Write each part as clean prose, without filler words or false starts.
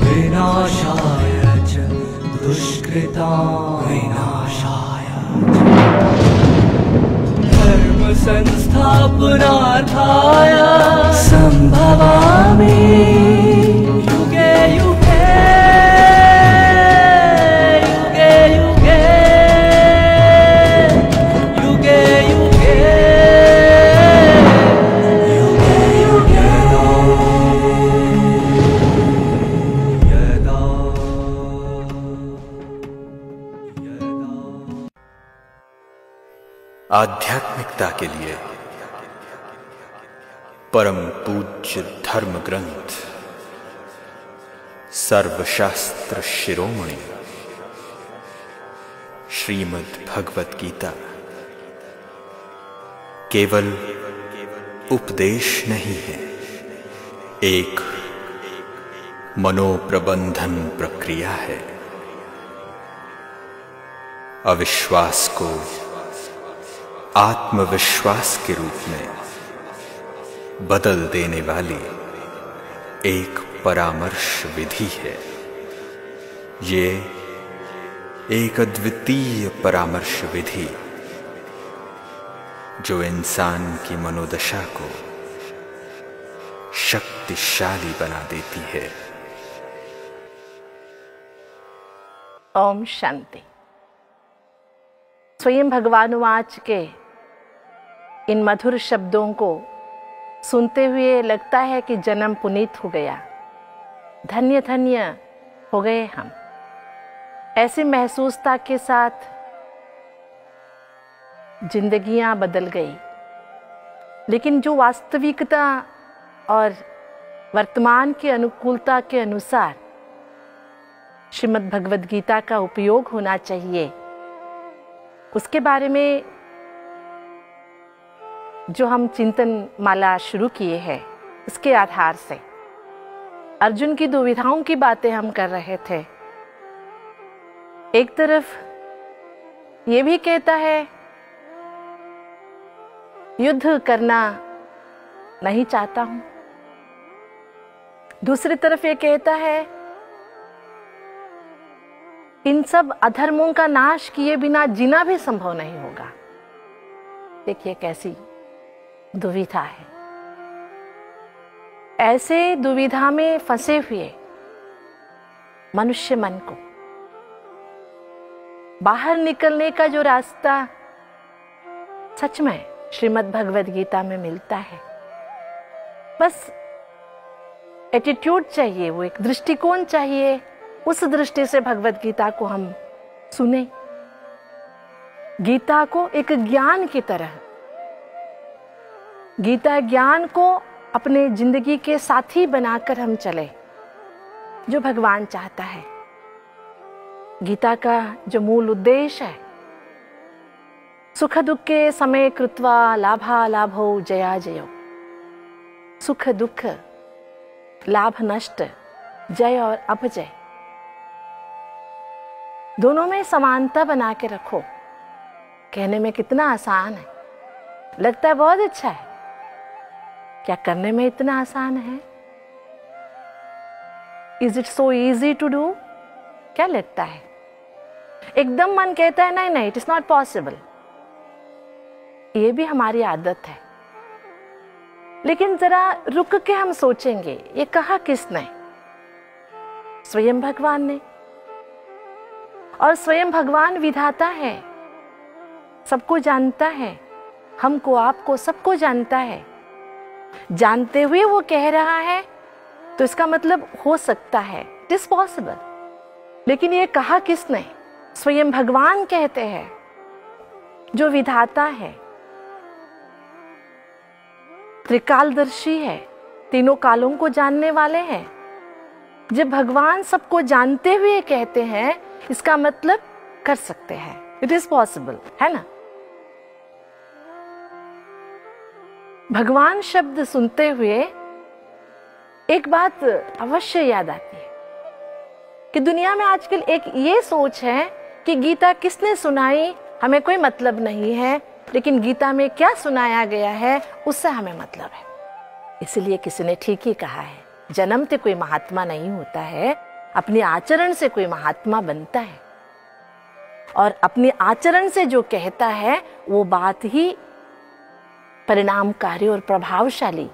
विनाशाय च दुष्कृतां विनाशाय धर्म संस्थापनार्थाय संभवामि युगे युगे युगे युगे युगे युगे युगे यदा आध्यात्मिकता के लिए परम पूज्य धर्म ग्रंथ सर्वशास्त्र शिरोमणि श्रीमद् भगवत गीता केवल उपदेश नहीं है, एक मनोप्रबंधन प्रक्रिया है। अविश्वास को आत्मविश्वास के रूप में बदल देने वाली एक परामर्श विधि है। ये एक अद्वितीय परामर्श विधि जो इंसान की मनोदशा को शक्तिशाली बना देती है। ओम शांति। स्वयं भगवानुवाच के इन मधुर शब्दों को सुनते हुए लगता है कि जन्म पुनीत हो गया, धन्य धन्य हो गए हम। ऐसी महसूसता के साथ जिंदगियां बदल गई। लेकिन जो वास्तविकता और वर्तमान की अनुकूलता के अनुसार श्रीमद् भगवद गीता का उपयोग होना चाहिए, उसके बारे में जो हम चिंतन माला शुरू किए हैं, उसके आधार से अर्जुन की दुविधाओं की बातें हम कर रहे थे। एक तरफ ये भी कहता है युद्ध करना नहीं चाहता हूं, दूसरी तरफ ये कहता है इन सब अधर्मों का नाश किए बिना जीना भी संभव नहीं होगा। देखिए कैसी दुविधा है। ऐसे दुविधा में फंसे हुए मनुष्य मन को बाहर निकलने का जो रास्ता सच में श्रीमद् भगवद गीता में मिलता है। बस एटीट्यूड चाहिए, वो एक दृष्टिकोण चाहिए। उस दृष्टि से भगवद गीता को हम सुने, गीता को एक ज्ञान की तरह, गीता ज्ञान को अपने जिंदगी के साथी बनाकर हम चले, जो भगवान चाहता है। गीता का जो मूल उद्देश्य है, सुख दुख के समय कृत्वा लाभा लाभो जया जयो, सुख दुख, लाभ नष्ट, जय और अपजय, दोनों में समानता बना के रखो। कहने में कितना आसान है, लगता है बहुत अच्छा है, क्या करने में इतना आसान है? Is it so easy to do? क्या लगता है? एकदम मन कहता है नहीं नहीं, इट इज नॉट पॉसिबल। ये भी हमारी आदत है। लेकिन जरा रुक के हम सोचेंगे, ये कहा किसने? स्वयं भगवान ने। और स्वयं भगवान विधाता है, सबको जानता है, हमको आपको सबको जानता है। जानते हुए वो कह रहा है तो इसका मतलब हो सकता है, इट इज पॉसिबल। लेकिन ये कहा किसने? स्वयं भगवान कहते हैं, जो विधाता है, त्रिकालदर्शी है, तीनों कालों को जानने वाले हैं। जब भगवान सबको जानते हुए कहते हैं, इसका मतलब कर सकते हैं, इट इज पॉसिबल, है ना? भगवान शब्द सुनते हुए एक बात अवश्य याद आती है कि दुनिया में आजकल एक ये सोच है कि गीता किसने सुनाई हमें कोई मतलब नहीं है, लेकिन गीता में क्या सुनाया गया है उससे हमें मतलब है। इसलिए किसी ने ठीक ही कहा है, जन्मते कोई महात्मा नहीं होता है, अपने आचरण से कोई महात्मा बनता है। और अपने आचरण से जो कहता है वो बात ही परिणामकारी और प्रभावशाली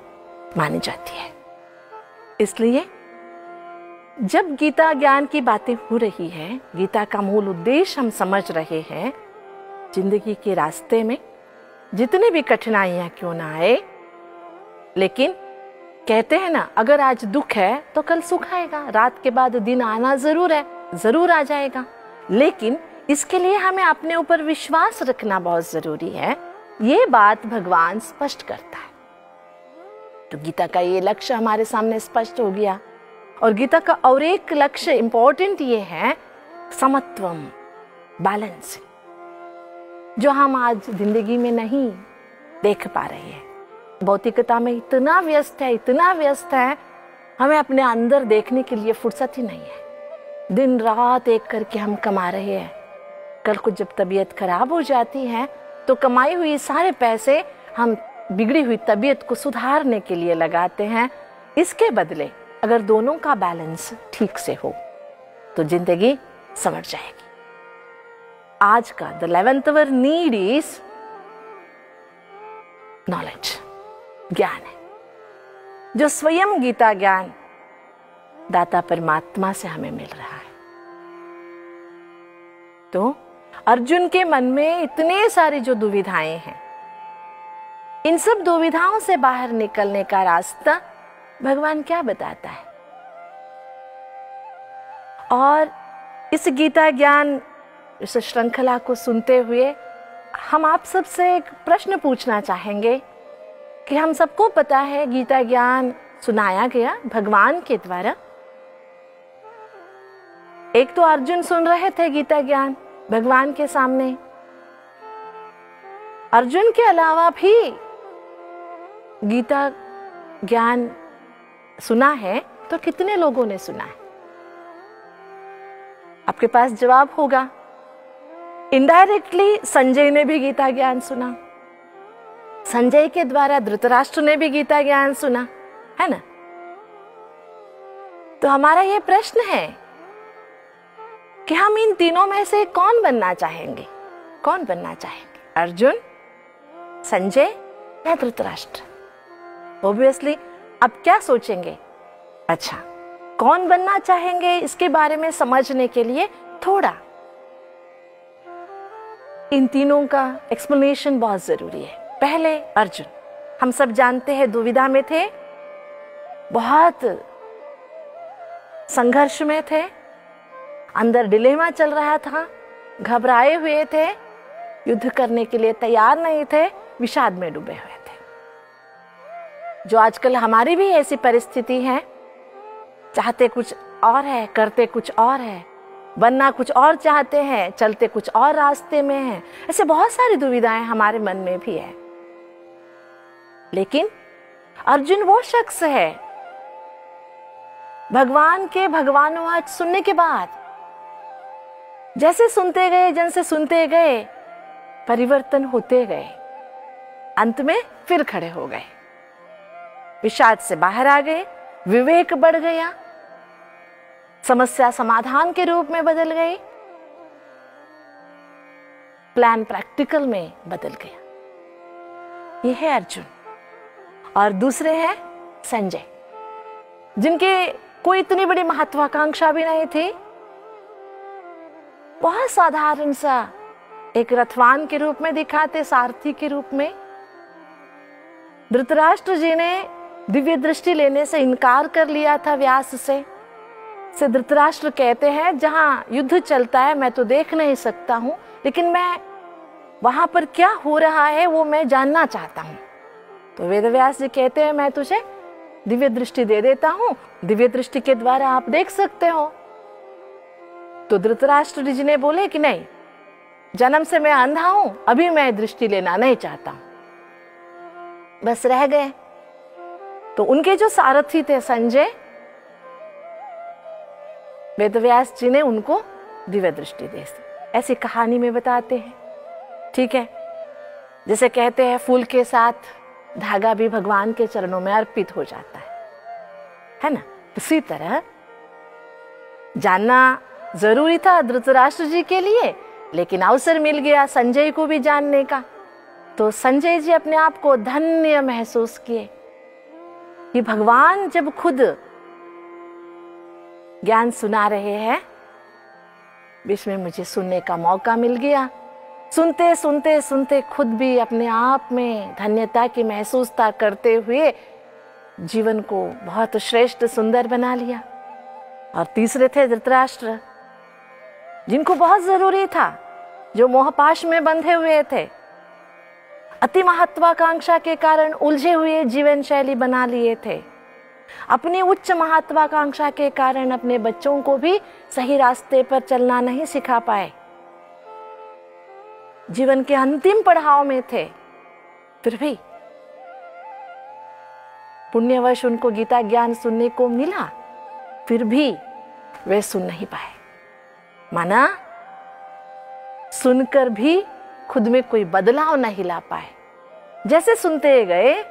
मानी जाती है। इसलिए जब गीता ज्ञान की बातें हो रही है, गीता का मूल उद्देश्य हम समझ रहे हैं, जिंदगी के रास्ते में जितने भी कठिनाइयां क्यों ना आए, लेकिन कहते हैं ना, अगर आज दुख है तो कल सुख आएगा, रात के बाद दिन आना जरूर है, जरूर आ जाएगा। लेकिन इसके लिए हमें अपने ऊपर विश्वास रखना बहुत जरूरी है। ये बात भगवान स्पष्ट करता है। तो गीता का ये लक्ष्य हमारे सामने स्पष्ट हो गया। और गीता का और एक लक्ष्य इंपॉर्टेंट ये है, समत्वम, बैलेंस, जो हम आज जिंदगी में नहीं देख पा रहे हैं। भौतिकता में इतना व्यस्त है, हमें अपने अंदर देखने के लिए फुर्सत ही नहीं है। दिन रात एक करके हम कमा रहे हैं। कल को जब तबीयत खराब हो जाती है तो कमाई हुई सारे पैसे हम बिगड़ी हुई तबीयत को सुधारने के लिए लगाते हैं। इसके बदले अगर दोनों का बैलेंस ठीक से हो तो जिंदगी संवर जाएगी। आज का the 11th hour need is knowledge, ज्ञान है, जो स्वयं गीता ज्ञान दाता परमात्मा से हमें मिल रहा है। तो अर्जुन के मन में इतने सारी जो दुविधाएं हैं, इन सब दुविधाओं से बाहर निकलने का रास्ता भगवान क्या बताता है। और इस गीता ज्ञान, इस श्रृंखला को सुनते हुए हम आप सबसे एक प्रश्न पूछना चाहेंगे कि हम सबको पता है गीता ज्ञान सुनाया गया भगवान के द्वारा। एक तो अर्जुन सुन रहे थे गीता ज्ञान भगवान के सामने, अर्जुन के अलावा भी गीता ज्ञान सुना है तो कितने लोगों ने सुना है? आपके पास जवाब होगा। इनडायरेक्टली संजय ने भी गीता ज्ञान सुना, संजय के द्वारा धृतराष्ट्र ने भी गीता ज्ञान सुना, है ना? तो हमारा ये प्रश्न है कि हम इन तीनों में से कौन बनना चाहेंगे? कौन बनना चाहेंगे? अर्जुन, संजय या धृतराष्ट्र? ऑब्वियसली अब क्या सोचेंगे? अच्छा, कौन बनना चाहेंगे इसके बारे में समझने के लिए थोड़ा इन तीनों का एक्सप्लेनेशन बहुत जरूरी है। पहले अर्जुन, हम सब जानते हैं दुविधा में थे, बहुत संघर्ष में थे, अंदर डिलेमा चल रहा था, घबराए हुए थे, युद्ध करने के लिए तैयार नहीं थे, विषाद में डूबे हुए थे। जो आजकल हमारी भी ऐसी परिस्थिति है, चाहते कुछ और है, करते कुछ और है, बनना कुछ और चाहते हैं, चलते कुछ और रास्ते में हैं। ऐसे बहुत सारी दुविधाएं हमारे मन में भी है। लेकिन अर्जुन वो शख्स है, भगवान के भगवानवाच सुनने के बाद जैसे सुनते गए, जैसे सुनते गए, परिवर्तन होते गए, अंत में फिर खड़े हो गए, विषाद से बाहर आ गए, विवेक बढ़ गया, समस्या समाधान के रूप में बदल गई, प्लान प्रैक्टिकल में बदल गया। ये है अर्जुन। और दूसरे हैं संजय, जिनके कोई इतनी बड़ी महत्वाकांक्षा भी नहीं थी, बहुत साधारण सा एक रथवान के रूप में दिखाते, सारथी के रूप में। धृतराष्ट्र जी ने दिव्य दृष्टि लेने से इनकार कर लिया था व्यास से धृतराष्ट्र कहते हैं, जहां युद्ध चलता है मैं तो देख नहीं सकता हूं, लेकिन मैं वहां पर क्या हो रहा है वो मैं जानना चाहता हूं। तो वेदव्यास जी कहते हैं, मैं तुझे दिव्य दृष्टि दे देता हूं, दिव्य दृष्टि के द्वारा आप देख सकते हो। तो धृतराष्ट्र जी ने बोले कि नहीं, जन्म से मैं अंधा हूं, अभी मैं दृष्टि लेना नहीं चाहता हूं। बस रह गए। तो उनके जो सारथी थे संजय, वेदव्यास जी ने उनको दिव्य दृष्टि दे दी। ऐसी कहानी में बताते हैं, ठीक है। जैसे कहते हैं फूल के साथ धागा भी भगवान के चरणों में अर्पित हो जाता है। है ना। उसी तरह जानना जरूरी था धृतराष्ट्र जी के लिए, लेकिन अवसर मिल गया संजय को भी जानने का। तो संजय जी अपने आप को धन्य महसूस किए कि भगवान जब खुद ज्ञान सुना रहे हैं, बीच में मुझे सुनने का मौका मिल गया। सुनते सुनते सुनते खुद भी अपने आप में धन्यता की महसूसता करते हुए जीवन को बहुत श्रेष्ठ सुंदर बना लिया। और तीसरे थे धृतराष्ट्र, जिनको बहुत जरूरी था, जो मोहपाश में बंधे हुए थे, अति महत्वाकांक्षा के कारण उलझे हुए जीवन शैली बना लिए थे, अपनी उच्च महत्वाकांक्षा के कारण अपने बच्चों को भी सही रास्ते पर चलना नहीं सिखा पाए, जीवन के अंतिम पड़ाव में थे। फिर भी पुण्यवश उनको गीता ज्ञान सुनने को मिला, फिर भी वे सुन नहीं पाए। माना सुनकर भी खुद में कोई बदलाव नहीं ला पाए। जैसे सुनते गए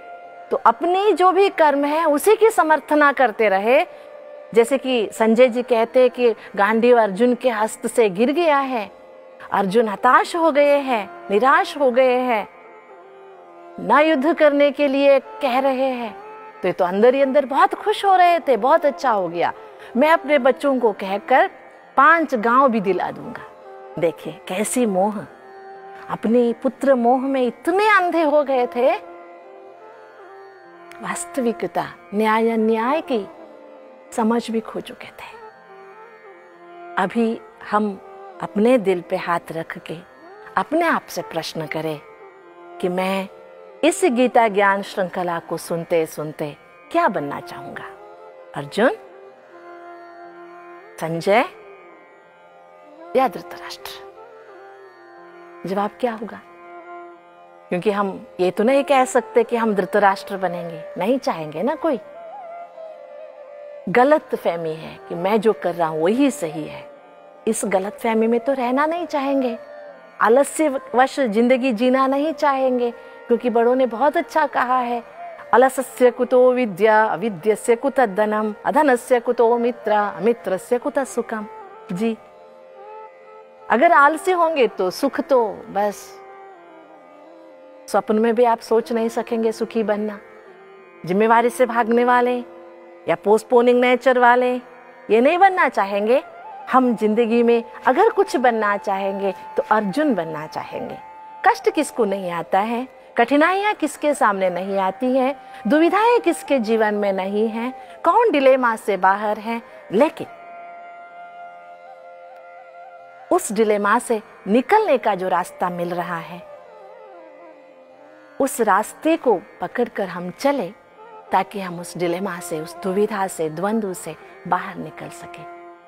तो अपनी जो भी कर्म है उसी की समर्थना करते रहे। जैसे कि संजय जी कहते हैं कि गांडीव अर्जुन के हस्त से गिर गया है, अर्जुन हताश हो गए हैं, निराश हो गए हैं, ना युद्ध करने के लिए कह रहे हैं, तो ये तो अंदर ही अंदर बहुत खुश हो रहे थे, बहुत अच्छा हो गया, मैं अपने बच्चों को कहकर 5 गांव भी दिला दूंगा। देखिए कैसी मोह, अपने पुत्र मोह में इतने अंधे हो गए थे, वास्तविकता न्याय अन्याय की समझ भी खो चुके थे। अभी हम अपने दिल पे हाथ रख के अपने आप से प्रश्न करें कि मैं इस गीता ज्ञान श्रृंखला को सुनते सुनते क्या बनना चाहूंगा? अर्जुन, संजय या धृतराष्ट्र? जवाब क्या होगा? क्योंकि हम ये तो नहीं कह सकते कि हम धृतराष्ट्र बनेंगे, नहीं चाहेंगे ना। कोई गलत फहमी है कि मैं जो कर रहा हूं वही सही है, इस गलत फहमी में तो रहना नहीं चाहेंगे। आलस्यवश जिंदगी जीना नहीं चाहेंगे, क्योंकि बड़ों ने बहुत अच्छा कहा है, अलसस्य कुतो विद्या, अविद्यस्य कुत धनम, अधनस्य कुतो मित्र, अमित्रस्य कुत सुखम। जी, अगर आलसी होंगे तो सुख तो बस स्वप्न में भी आप सोच नहीं सकेंगे सुखी बनना। जिम्मेवारी से भागने वाले या पोस्टपोनिंग नेचर वाले ये नहीं बनना चाहेंगे। हम जिंदगी में अगर कुछ बनना चाहेंगे तो अर्जुन बनना चाहेंगे। कष्ट किसको नहीं आता है, कठिनाइयां किसके सामने नहीं आती हैं, दुविधाएं किसके जीवन में नहीं हैं, कौन डिलेमा से बाहर है, लेकिन उस डिलेमा से निकलने का जो रास्ता मिल रहा है, उस रास्ते को पकड़कर हम चले ताकि हम उस डिलेमा से, उस दुविधा से, द्वंद्व से बाहर निकल सके।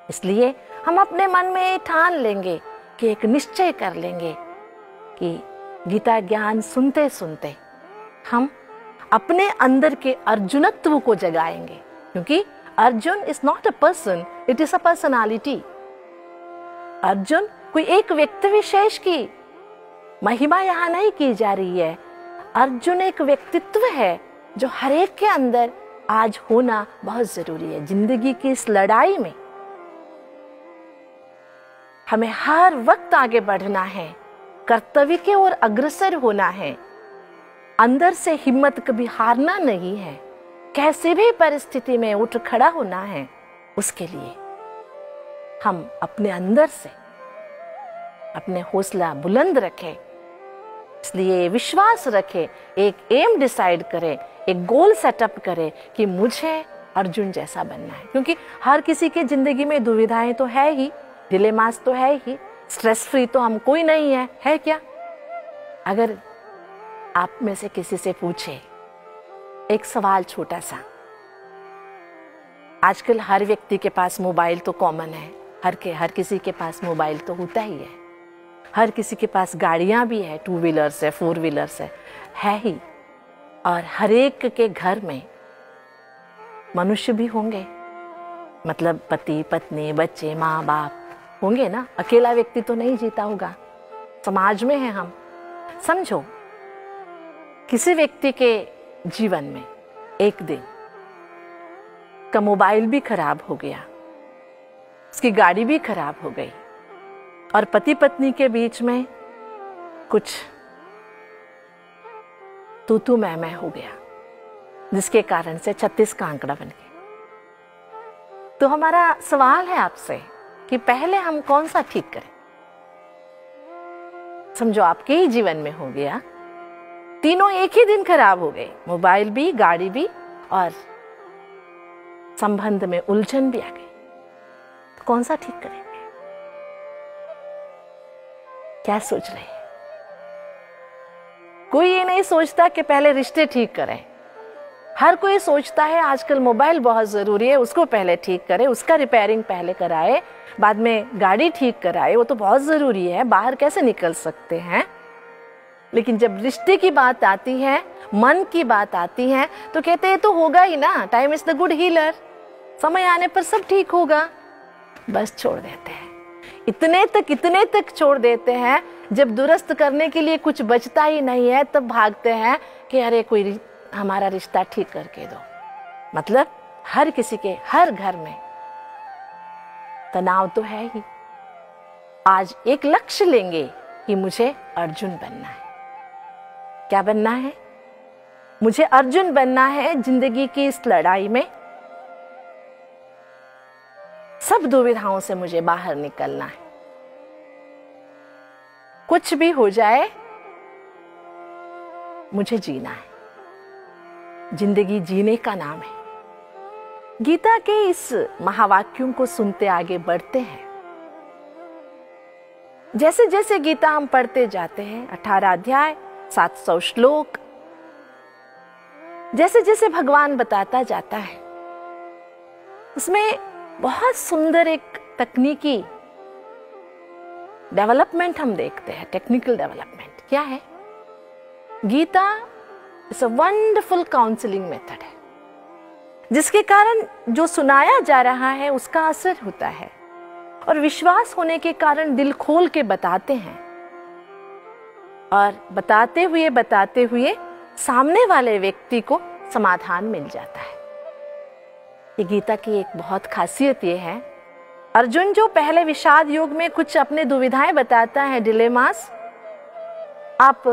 इसलिए हम अपने मन में ठान लेंगे कि एक निश्चय कर लेंगे कि गीता ज्ञान सुनते सुनते हम अपने अंदर के अर्जुनत्व को जगाएंगे। क्योंकि Arjun is not a person, it is a personality. Arjun कोई एक व्यक्ति विशेष की महिमा यहां नहीं की जा रही है। अर्जुन एक व्यक्तित्व है जो हर एक के अंदर आज होना बहुत जरूरी है। जिंदगी की इस लड़ाई में हमें हर वक्त आगे बढ़ना है, कर्तव्य की ओर अग्रसर होना है, अंदर से हिम्मत कभी हारना नहीं है, कैसे भी परिस्थिति में उठ खड़ा होना है। उसके लिए हम अपने अंदर से अपने हौसला बुलंद रखें, इसलिए विश्वास रखें, एक एम डिसाइड करें, एक गोल सेटअप करें कि मुझे अर्जुन जैसा बनना है। क्योंकि हर किसी के जिंदगी में दुविधाएं तो है ही, डिलेमास तो है ही, स्ट्रेस फ्री तो हम कोई नहीं है क्या? अगर आप में से किसी से पूछे एक सवाल छोटा सा, आजकल हर व्यक्ति के पास मोबाइल तो कॉमन है, हर किसी के पास मोबाइल तो होता ही है, हर किसी के पास गाड़ियां भी है, 2 व्हीलर्स है, 4 व्हीलर्स है ही, और हर एक के घर में मनुष्य भी होंगे, मतलब पति पत्नी बच्चे माँ बाप होंगे ना। अकेला व्यक्ति तो नहीं जीता होगा, समाज में है हम। समझो किसी व्यक्ति के जीवन में एक दिन का मोबाइल भी खराब हो गया, उसकी गाड़ी भी खराब हो गई और पति पत्नी के बीच में कुछ तू मैं हो गया, जिसके कारण से 36 का आंकड़ा बन गया। तो हमारा सवाल है आपसे कि पहले हम कौन सा ठीक करें। समझो आपके ही जीवन में हो गया, तीनों एक ही दिन खराब हो गए, मोबाइल भी, गाड़ी भी और संबंध में उलझन भी आ गई, तो कौन सा ठीक करेंगे? क्या सोच रहे हैं? कोई ये नहीं सोचता कि पहले रिश्ते ठीक करें। हर कोई सोचता है आजकल मोबाइल बहुत जरूरी है, उसको पहले ठीक करे, उसका रिपेयरिंग पहले कराए, बाद में गाड़ी ठीक कराए, वो तो बहुत जरूरी है, बाहर कैसे निकल सकते हैं। लेकिन जब रिश्ते की बात आती है, मन की बात आती है, तो कहते हैं तो होगा ही ना, time is the good healer, समय आने पर सब ठीक होगा। बस छोड़ देते हैं, इतने तक छोड़ देते हैं, जब दुरुस्त करने के लिए कुछ बचता ही नहीं है तब भागते हैं कि अरे कोई हमारा रिश्ता ठीक करके दो। मतलब हर किसी के, हर घर में तनाव तो है ही। आज एक लक्ष्य लेंगे कि मुझे अर्जुन बनना है। क्या बनना है? मुझे अर्जुन बनना है जिंदगी की इस लड़ाई में। सब दुविधाओं से मुझे बाहर निकलना है। कुछ भी हो जाए, मुझे जीना है। जिंदगी जीने का नाम है। गीता के इस महावाक्यों को सुनते आगे बढ़ते हैं। जैसे जैसे गीता हम पढ़ते जाते हैं, 18 अध्याय, 700 श्लोक, जैसे जैसे भगवान बताता जाता है, उसमें बहुत सुंदर एक तकनीकी डेवलपमेंट हम देखते हैं। टेक्निकल डेवलपमेंट क्या है? Gita it's a wonderful counselling method है, जिसके कारण जो सुनाया जा रहा है उसका असर होता है और विश्वास होने के कारण दिल खोल के बताते हैं, और बताते हुए सामने वाले व्यक्ति को समाधान मिल जाता है। ये गीता की एक बहुत खासियत ये है। अर्जुन जो पहले विषाद योग में कुछ अपने दुविधाएं बताता है, डिलेमास, आप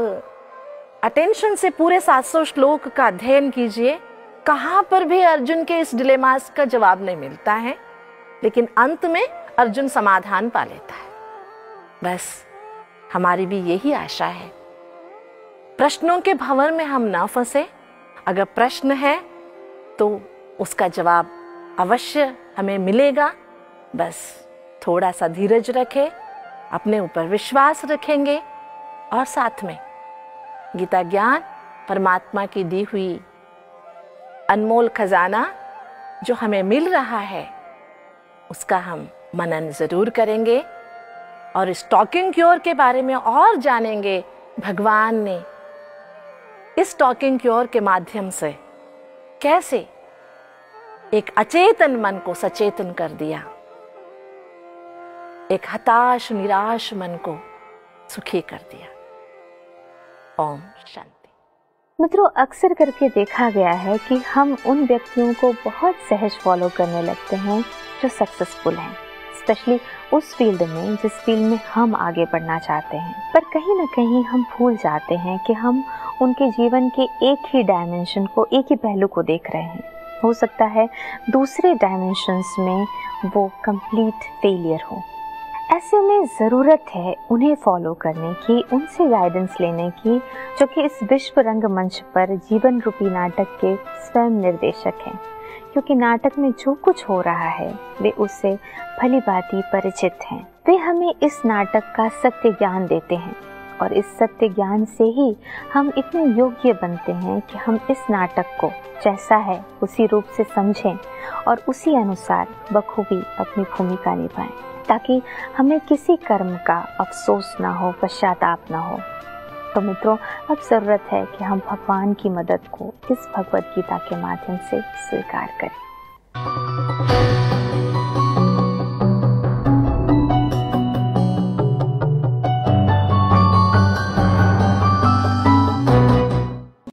अटेंशन से पूरे 700 श्लोक का अध्ययन कीजिए, कहां पर भी अर्जुन के इस डिलेमास का जवाब नहीं मिलता है, लेकिन अंत में अर्जुन समाधान पा लेता है। बस हमारी भी यही आशा है, प्रश्नों के भंवर में हम ना फंसे। अगर प्रश्न है तो उसका जवाब अवश्य हमें मिलेगा। बस थोड़ा सा धीरज रखें, अपने ऊपर विश्वास रखेंगे और साथ में गीता ज्ञान, परमात्मा की दी हुई अनमोल खजाना जो हमें मिल रहा है, उसका हम मनन जरूर करेंगे और इस टॉकिंग क्योर के बारे में और जानेंगे। भगवान ने इस टॉकिंग क्योर के माध्यम से कैसे एक अचेतन मन को सचेतन कर दिया, एक हताश निराश मन को सुखी कर दिया। ओम शांति। मित्रों, अक्सर करके देखा गया है कि हम उन व्यक्तियों को बहुत सहज फॉलो करने लगते हैं जो सक्सेसफुल हैं, स्पेशली उस फील्ड में जिस फील्ड में हम आगे बढ़ना चाहते हैं। पर कहीं ना कहीं हम भूल जाते हैं कि हम उनके जीवन के एक ही डायमेंशन को, एक ही पहलू को देख रहे हैं। हो सकता है दूसरे डायमेंशंस में वो कंप्लीट फेलियर हो। ऐसे में ज़रूरत है उन्हें फॉलो करने की, उनसे गाइडेंस लेने की, जो कि इस विश्व रंगमंच पर जीवन रूपी नाटक के स्वयं निर्देशक हैं। क्योंकि नाटक में जो कुछ हो रहा है वे उससे भली भांति परिचित हैं। वे हमें इस नाटक का सत्य ज्ञान देते हैं और इस सत्य ज्ञान से ही हम इतने योग्य बनते हैं कि हम इस नाटक को जैसा है उसी रूप से समझें और उसी अनुसार बखूबी अपनी भूमिका निभाएं, ताकि हमें किसी कर्म का अफसोस ना हो, पश्चाताप ना हो। तो मित्रों, अब ज़रूरत है कि हम भगवान की मदद को इस भगवद गीता के माध्यम से स्वीकार करें।